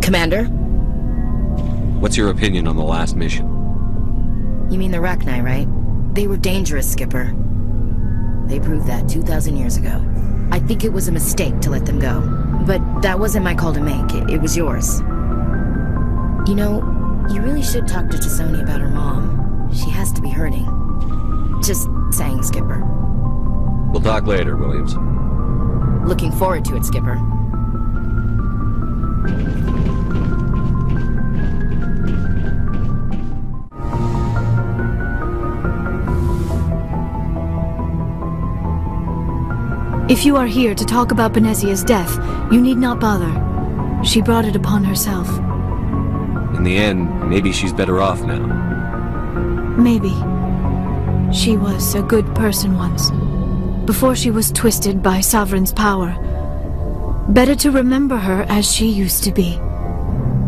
Commander? What's your opinion on the last mission? You mean the Rachni, right? They were dangerous, Skipper. They proved that 2,000 years ago. I think it was a mistake to let them go. But that wasn't my call to make. It was yours. You know, you really should talk to T'Soni about her mom. She has to be hurting. Just saying, Skipper. We'll talk later, Williams. Looking forward to it, Skipper. If you are here to talk about Benezia's death, you need not bother. She brought it upon herself. In the end, maybe she's better off now. Maybe. She was a good person once, before she was twisted by Sovereign's power. Better to remember her as she used to be.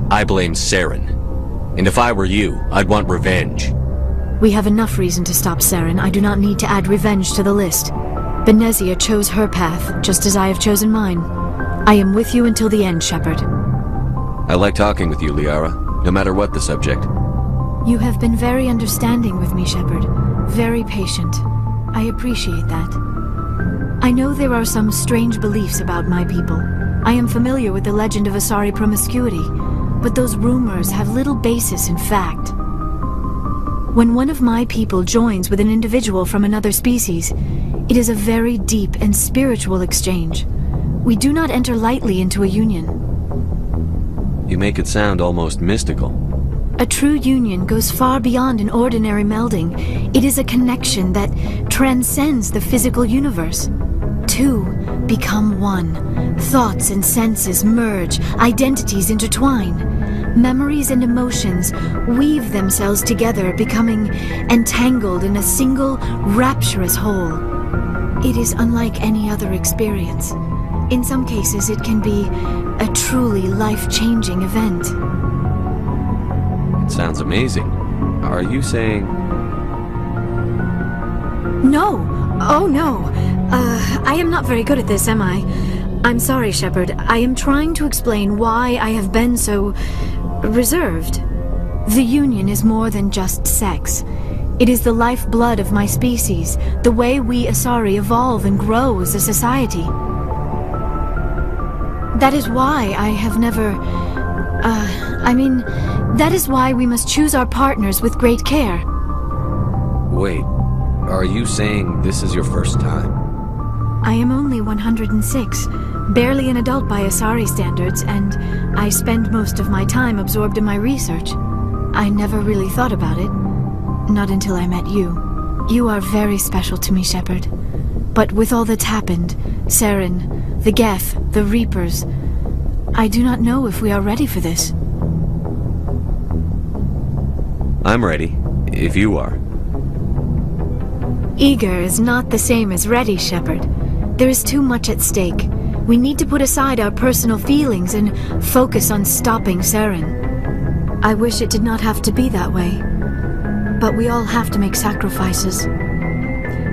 I blame Saren. And if I were you, I'd want revenge. We have enough reason to stop Saren. I do not need to add revenge to the list. Benezia chose her path, just as I have chosen mine. I am with you until the end, Shepard. I like talking with you, Liara, no matter what the subject. You have been very understanding with me, Shepard. Very patient. I appreciate that. I know there are some strange beliefs about my people. I am familiar with the legend of Asari promiscuity, but those rumors have little basis in fact. When one of my people joins with an individual from another species, it is a very deep and spiritual exchange. We do not enter lightly into a union. You make it sound almost mystical. A true union goes far beyond an ordinary melding. It is a connection that transcends the physical universe. Two become one. Thoughts and senses merge, identities intertwine. Memories and emotions weave themselves together, becoming entangled in a single, rapturous whole. It is unlike any other experience. In some cases, it can be a truly life-changing event. It sounds amazing. Are you saying... No! Oh, no! I am not very good at this, am I? I'm sorry, Shepard. I am trying to explain why I have been so... reserved. The Union is more than just sex. It is the lifeblood of my species, the way we Asari evolve and grow as a society. That is why I have never... that is why we must choose our partners with great care. Wait, are you saying this is your first time? I am only 106, barely an adult by Asari standards, and I spend most of my time absorbed in my research. I never really thought about it. Not until I met you. You are very special to me, Shepard. But with all that's happened, Saren, the Geth, the Reapers, I do not know if we are ready for this. I'm ready, if you are. Eager is not the same as ready, Shepard. There is too much at stake. We need to put aside our personal feelings and focus on stopping Saren. I wish it did not have to be that way. But we all have to make sacrifices.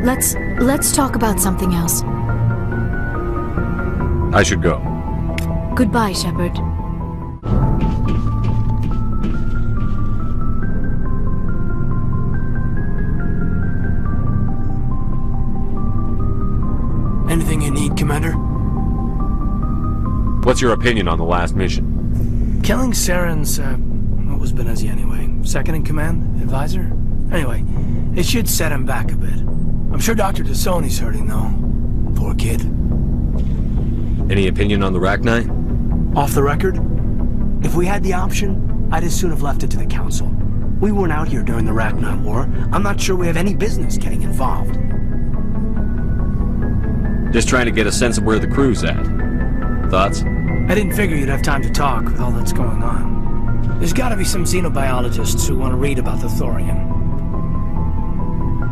Let's talk about something else. I should go. Goodbye, Shepard. Anything you need, Commander? What's your opinion on the last mission? Killing Saren's, what was Benezia anyway? Second in command? Advisor? Anyway, it should set him back a bit. I'm sure Dr. T'Soni's hurting, though. Poor kid. Any opinion on the Rachni? Off the record? If we had the option, I'd as soon have left it to the Council. We weren't out here during the Rachni War. I'm not sure we have any business getting involved. Just trying to get a sense of where the crew's at. Thoughts? I didn't figure you'd have time to talk with all that's going on. There's gotta be some xenobiologists who want to read about the Thorian.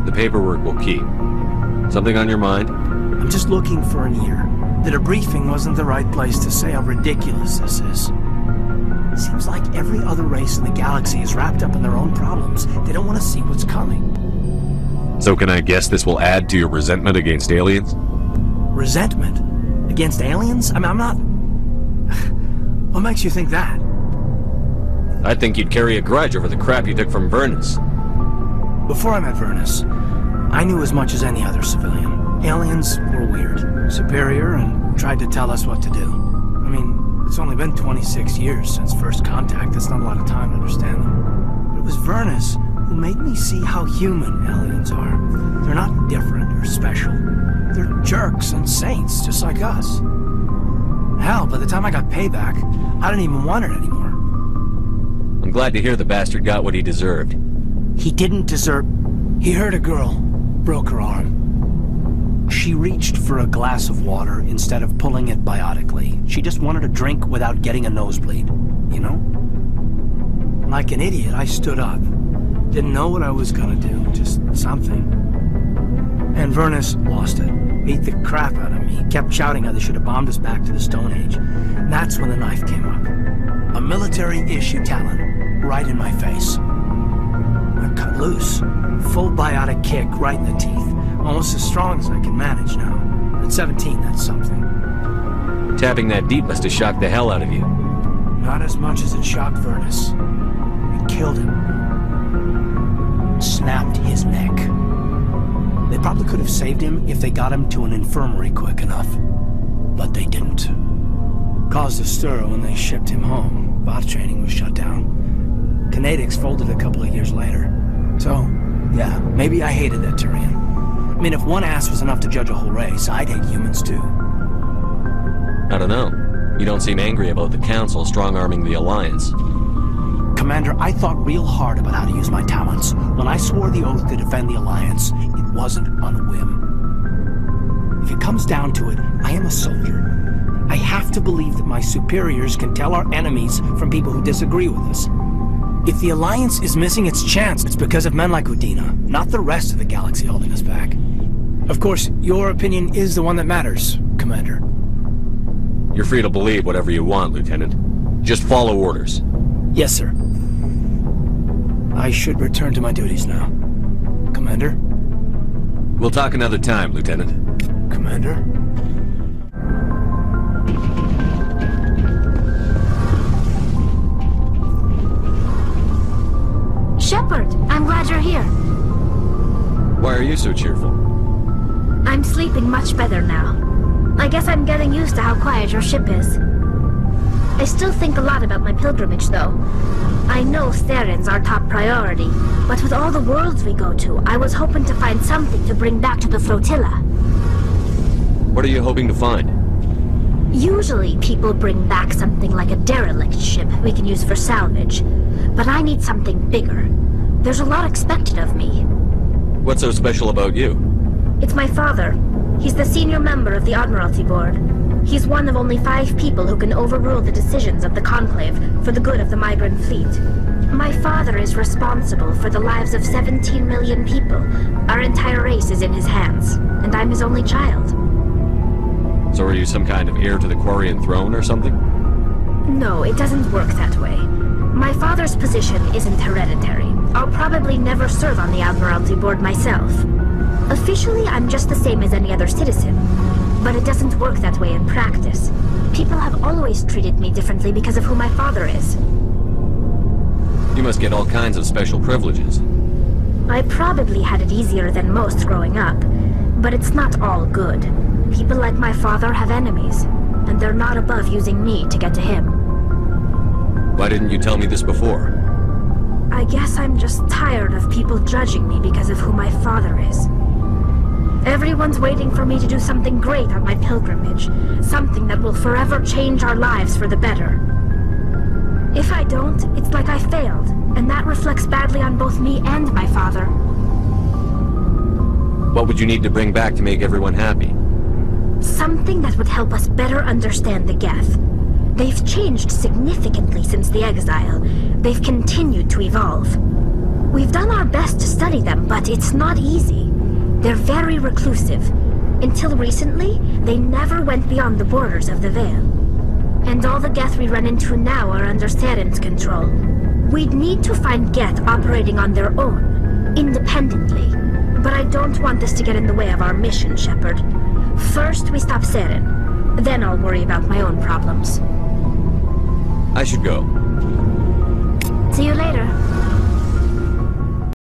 The paperwork will keep. Something on your mind? I'm just looking for an ear. The debriefing wasn't the right place to say how ridiculous this is. Seems like every other race in the galaxy is wrapped up in their own problems. They don't want to see what's coming. So can I guess this will add to your resentment against aliens? Resentment? Against aliens? I mean, I'm not... What makes you think that? I'd think you'd carry a grudge over the crap you took from Vernus. Before I met Vernus, I knew as much as any other civilian. Aliens were weird, superior, and tried to tell us what to do. I mean, it's only been 26 years since first contact. That's not a lot of time to understand them. But it was Vernus who made me see how human aliens are. They're not different or special. They're jerks and saints, just like us. Hell, by the time I got payback, I didn't even want it anymore. I'm glad to hear the bastard got what he deserved. He didn't deserve... He hurt a girl, broke her arm. She reached for a glass of water instead of pulling it biotically. She just wanted a drink without getting a nosebleed, you know? Like an idiot, I stood up. Didn't know what I was gonna do, just something. And Vernus lost it. Beat the crap out of me. Kept shouting how they should have bombed us back to the Stone Age. And that's when the knife came up. A military-issue talon, right in my face. I cut loose. Full biotic kick right in the teeth. Almost as strong as I can manage now. At 17, that's something. Tapping that deep must have shocked the hell out of you. Not as much as it shocked Vernus. It killed him. Snapped his neck. They probably could have saved him if they got him to an infirmary quick enough. But they didn't. Caused a stir when they shipped him home. Bot training was shut down. Kinetics folded a couple of years later. So, yeah, maybe I hated that Tyrian. I mean, if one ass was enough to judge a whole race, I'd hate humans too. I don't know. You don't seem angry about the Council strong-arming the Alliance. Commander, I thought real hard about how to use my talents. When I swore the oath to defend the Alliance, it wasn't on a whim. If it comes down to it, I am a soldier. I have to believe that my superiors can tell our enemies from people who disagree with us. If the Alliance is missing its chance, it's because of men like Udina, not the rest of the galaxy holding us back. Of course, your opinion is the one that matters, Commander. You're free to believe whatever you want, Lieutenant. Just follow orders. Yes, sir. I should return to my duties now. Commander? We'll talk another time, Lieutenant. Commander? Shepard, I'm glad you're here. Why are you so cheerful? I'm sleeping much better now. I guess I'm getting used to how quiet your ship is. I still think a lot about my pilgrimage, though. I know Theron's our top priority, but with all the worlds we go to, I was hoping to find something to bring back to the flotilla. What are you hoping to find? Usually, people bring back something like a derelict ship we can use for salvage. But I need something bigger. There's a lot expected of me. What's so special about you? It's my father. He's the senior member of the Admiralty Board. He's one of only 5 people who can overrule the decisions of the Conclave for the good of the migrant fleet. My father is responsible for the lives of 17 million people. Our entire race is in his hands, and I'm his only child. So are you some kind of heir to the Quarian throne or something? No, it doesn't work that way. My father's position isn't hereditary. I'll probably never serve on the Admiralty Board myself. Officially, I'm just the same as any other citizen. But it doesn't work that way in practice. People have always treated me differently because of who my father is. You must get all kinds of special privileges. I probably had it easier than most growing up, but it's not all good. People like my father have enemies, and they're not above using me to get to him. Why didn't you tell me this before? I guess I'm just tired of people judging me because of who my father is. Everyone's waiting for me to do something great on my pilgrimage, something that will forever change our lives for the better. If I don't, it's like I failed, and that reflects badly on both me and my father. What would you need to bring back to make everyone happy? Something that would help us better understand the Geth. They've changed significantly since the exile. They've continued to evolve. We've done our best to study them, but it's not easy. They're very reclusive. Until recently, they never went beyond the borders of the Veil. And all the Geth we run into now are under Theron's control. We'd need to find Geth operating on their own, independently. But I don't want this to get in the way of our mission, Shepard. First, we stop Theron. Then I'll worry about my own problems. I should go. See you later.